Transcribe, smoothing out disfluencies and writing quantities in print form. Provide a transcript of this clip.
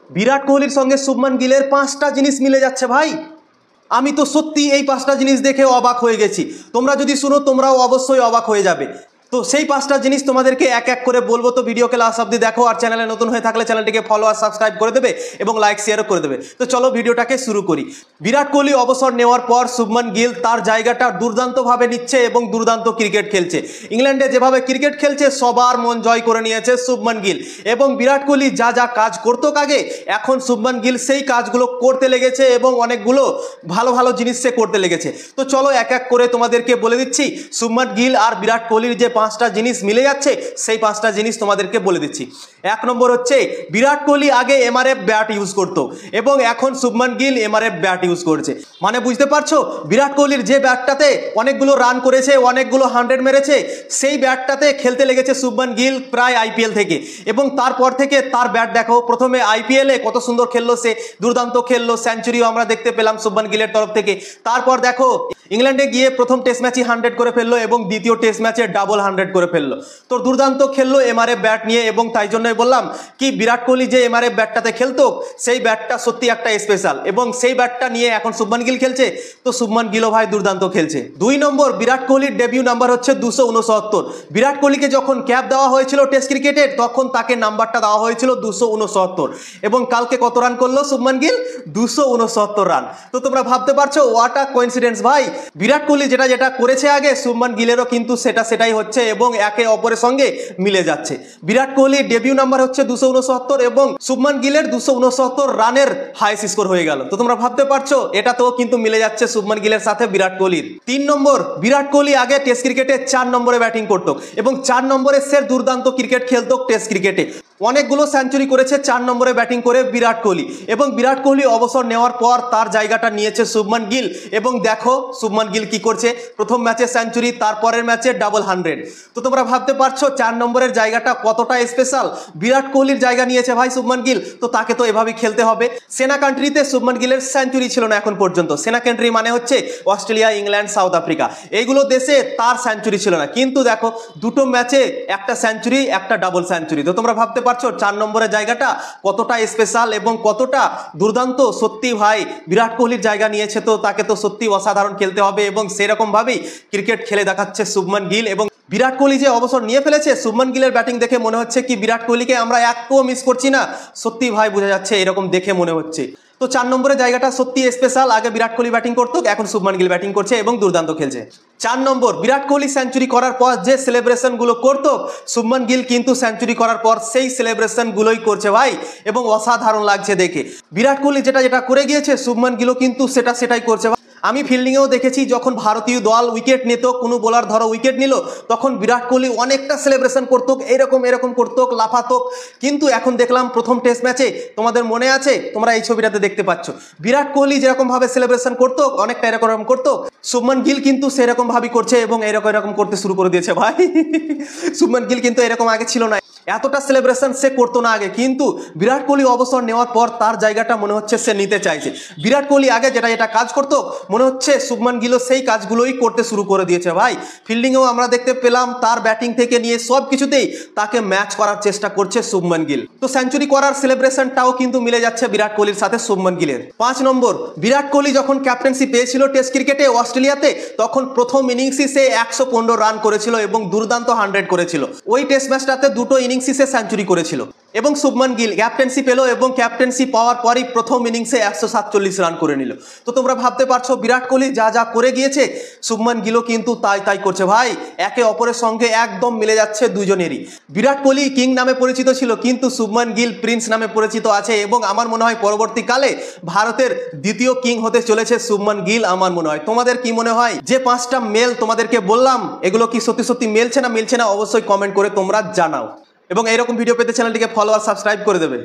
বিরাট কোহলির সঙ্গে শুভমান গিলের 5টা জিনিস মিলে যাচ্ছে ভাই। আমি তো সত্যি এই 5টা জিনিস দেখে অবাক হয়ে গেছি। তোমরা যদি শুনো তোমরাও অবশ্যই অবাক হয়ে যাবে। তো সেই 5টা জিনিস তোমাদেরকে এক এক করে বলবো, তো ভিডিওকে লাস্ট অবধি দেখো। আর চ্যানেলে নতুন হয়ে থাকলে চ্যানেলটিকে ফলো আর সাবস্ক্রাইব করে দেবে এবং লাইক শেয়ারও করে দেবে। তো চলো ভিডিওটাকে শুরু করি। বিরাট কোহলি অবসর নেওয়ার পর শুভমান গিল তার জায়গাটা দুর্দান্তভাবে নিচ্ছে এবং দুর্দান্ত ক্রিকেট খেলছে। ইংল্যান্ডে যেভাবে ক্রিকেট খেলছে সবার মন জয় করে নিয়েছে শুভমান গিল। এবং বিরাট কোহলি যা যা কাজ করতো আগে, এখন শুভমান গিল সেই কাজগুলো করতে লেগেছে এবং অনেকগুলো ভালো ভালো জিনিস সে করতে লেগেছে। তো চলো এক এক করে তোমাদেরকে বলে দিচ্ছি শুভমান গিল আর বিরাট কোহলির যে 5টা জিনিস মিলে যাচ্ছে সেই 5টা জিনিস তোমাদেরকে বলে দিচ্ছি। 1 নম্বর হচ্ছে বিরাট কোহলি আগে এমআরএফ ব্যাট ইউজ করতো এবং এখন Shubman Gill MRF bat use করছে। মানে বুঝতে পারছো, বিরাট কোহলির যে ব্যাটটাতে অনেকগুলো রান করেছে, অনেকগুলো 100 মেরেছে, সেই ব্যাটটাতে খেলতে লেগেছে শুভমান গিল প্রায় আইপিএল থেকে। এবং তারপর থেকে তার ব্যাট দেখো, প্রথমে আইপিএলে কত সুন্দর খেললো, সে দুর্দান্ত খেললো, সেঞ্চুরিও আমরা দেখতে পেলাম শুভমান গিলের তরফ থেকে। তারপর দেখো ইংল্যান্ডে গিয়ে প্রথম টেস্ট ম্যাচই 100 করে ফেললো এবং দ্বিতীয় টেস্ট ম্যাচে ডাবল 100 করে ফেললো। তো দুর্দান্ত খেললো এমআরএফ ব্যাট নিয়ে। এবং তাই জন্যই বললাম কি বিরাট কোহলি যে এমআরএফ ব্যাটটাতে খেলতো সেই ব্যাটটা সত্যি একটা স্পেশাল, এবং সেই ব্যাটটা নিয়ে এখন শুভমান গিল খেলছে। তো শুভমান গিলও ভাই দুর্দান্ত খেলছে। 2 নম্বর, বিরাট কোহলির ডেবিউ নাম্বার হচ্ছে 269। বিরাট কোহলিকে যখন ক্যাপ দেওয়া হয়েছিল টেস্ট ক্রিকেটের, তখন তাকে নাম্বারটা দেওয়া হয়েছিল 269। এবং কালকে কত রান করলো শুভমান গিল? 269 রান। তো তোমরা ভাবতে পারছো হোয়াট আ কোইন্সিডেন্স ভাই। বিরাট কোহলি যেটা যেটা করেছে আগে, শুভমান গিলেরও কিন্তু সেটাই হচ্ছে এবং একে অপরের সঙ্গে মিলে যাচ্ছে। বিরাট কোহলির ডেবিউ নাম্বার হচ্ছে 269 এবং শুভমান গিলের 269 রানের হাইস্ট স্কোর হয়ে গেল। তো তোমরা ভাবতে পারছো এটা তো কিন্তু মিলে যাচ্ছে শুভমান গিলের সাথে বিরাট কোহলির। 3 নম্বর, বিরাট কোহলি আগে টেস্ট ক্রিকেটে 4 নম্বরে ব্যাটিং করতো এবং 4 নম্বরে সে দুর্দান্ত ক্রিকেট খেলতো টেস্ট ক্রিকেটে। অনেকগুলো সেঞ্চুরি করেছে 4 নম্বরে ব্যাটিং করে বিরাট কোহলি। এবং বিরাট কোহলি অবসর নেওয়ার পর তার জায়গাটা নিয়েছে শুভমান গিল। এবং দেখো শুভমান গিল কি করছে, প্রথম ম্যাচে সেঞ্চুরি, তারপরের ম্যাচে ডাবল 100। তো তোমরা ভাবতে পারছো 4 নম্বরের জায়গাটা কতটা স্পেশাল। বিরাট কোহলির জায়গা নিয়েছে ভাই শুভমান গিল, তো তাকে তো এভাবেই খেলতে হবে। সেনা কান্ট্রিতে শুভমান গিলের সেঞ্চুরি ছিল না এখন পর্যন্ত। সেনা কান্ট্রি মানে হচ্ছে অস্ট্রেলিয়া, ইংল্যান্ড, সাউথ আফ্রিকা, এইগুলো দেশে তার সেঞ্চুরি ছিল না। কিন্তু দেখো দুটো ম্যাচে একটা সেঞ্চুরি, একটা ডাবল সেঞ্চুরি। তো তোমরা ভাবতে পারছো 4 নম্বরের জায়গাটা কতটা স্পেশাল এবং কতটা দুর্দান্ত। সত্যি ভাই বিরাট কোহলির জায়গা নিয়েছে, তো তাকে তো সত্যি অসাধারণ খেলতে হবে এবং সেরকম ভাবেই ক্রিকেট খেলে দেখাচ্ছে শুভমান গিল। এবং বিরাট কোহলি যে অবসর নিয়ে ফেলেছে, শুভমান গিলের ব্যাটিং দেখে মনে হচ্ছে কি বিরাট কোহলিকে আমরা একটুও মিস করছি না। সত্যি ভাই বোঝা যাচ্ছে, এরকম দেখে মনে হচ্ছে। তো 4 নম্বরের জায়গাটা সত্যি স্পেশাল। আগে বিরাট কোহলি ব্যাটিং করতো, এখন শুভমান গিল ব্যাটিং করছে এবং দুর্দান্ত খেলছে। 4 নম্বর, বিরাট কোহলি সেঞ্চুরি করার পর যে সেলিব্রেশনগুলো করতো, শুভমান গিল কিন্তু সেঞ্চুরি করার পর সেই সেলিব্রেশনগুলোই করছে ভাই, এবং অসাধারণ লাগছে দেখে। বিরাট কোহলি যেটা যেটা করে গিয়েছে, শুভমান গিলও কিন্তু সেটাই করছে। আমি ফিল্ডিংয়েও দেখেছি যখন ভারতীয় দল উইকেট নিত, কোনো বোলার ধরো উইকেট নিল, তখন বিরাট কোহলি অনেকটা সেলিব্রেশন করতো, এরকম করতো, লাফাতো। কিন্তু এখন দেখলাম প্রথম টেস্ট ম্যাচে, তোমাদের মনে আছে, তোমরা এই ছবিটাতে দেখতে পাচ্ছ, বিরাট কোহলি যেরকম ভাবে সেলিব্রেশন করতো, অনেকটা এরকম করতো, শুভমান গিল কিন্তু সেরকম ভাবেই করছে এবং এরকম করতে শুরু করে দিয়েছে ভাই। শুভমান গিল কিন্তু এরকম আগে ছিল না, এতটা সেলিব্রেশন সে করতো না আগে। কিন্তু বিরাট কোহলি অবসর নেওয়ার পর তার জায়গাটা মনে হচ্ছে সে নিতে চাইছে। বিরাট কোহলি আগে যেটা যেটা কাজ করতো, মনে হচ্ছে শুভমান গিলও সেই কাজগুলোই করতে শুরু করে দিয়েছে ভাই। ফিল্ডিংয়েও আমরা দেখতে পেলাম তার ব্যাটিং থেকে নিয়ে সব কিছুতেই তাকে ম্যাচ করার চেষ্টা করছে শুভমান গিল। তো সেঞ্চুরি করার সেলিব্রেশনটাও কিন্তু মিলে যাচ্ছে বিরাট কোহলির সাথে শুভমান গিলের। 5 নম্বর, বিরাট কোহলি যখন ক্যাপ্টেন্সি পেয়েছিল টেস্ট ক্রিকেটে অস্ট্রেলিয়াতে, তখন প্রথম ইনিংসই সে 115 রান করেছিল এবং দুর্দান্ত 100 করেছিল। ওই টেস্ট ম্যাচটাতে দুটো ইনিংসই সে সেঞ্চুরি করেছিল। এবং শুভমান গিল ক্যাপ্টেন্সি পেল এবং ক্যাপ্টেন্সি পাওয়ার পরই প্রথম ইনিংসে 147 রান করে নিল। তো তোমরা ভাবতে পারছো বিরাট কোহলি যা যা করে গিয়েছে, শুভমান গিলও কিন্তু তাই করছে ভাই। একে অপরের সঙ্গে একদম মিলে যাচ্ছে দুজনেরই। বিরাট কোহলি কিং নামে পরিচিত ছিল, কিন্তু শুভমান গিল প্রিন্স নামে পরিচিত আছে। এবং আমার মনে হয় পরবর্তীকালে ভারতের দ্বিতীয় কিং হতে চলেছে শুভমান গিল। আমার মনে হয়, তোমাদের কি মনে হয়? যে 5টা মেল তোমাদেরকে বললাম, এগুলো কি সত্যি মিলছে না অবশ্যই কমেন্ট করে তোমরা জানাও। এবং এরকম ভিডিও পেতে চ্যানেলটিকে ফলো আর সাবস্ক্রাইব করে দেবে।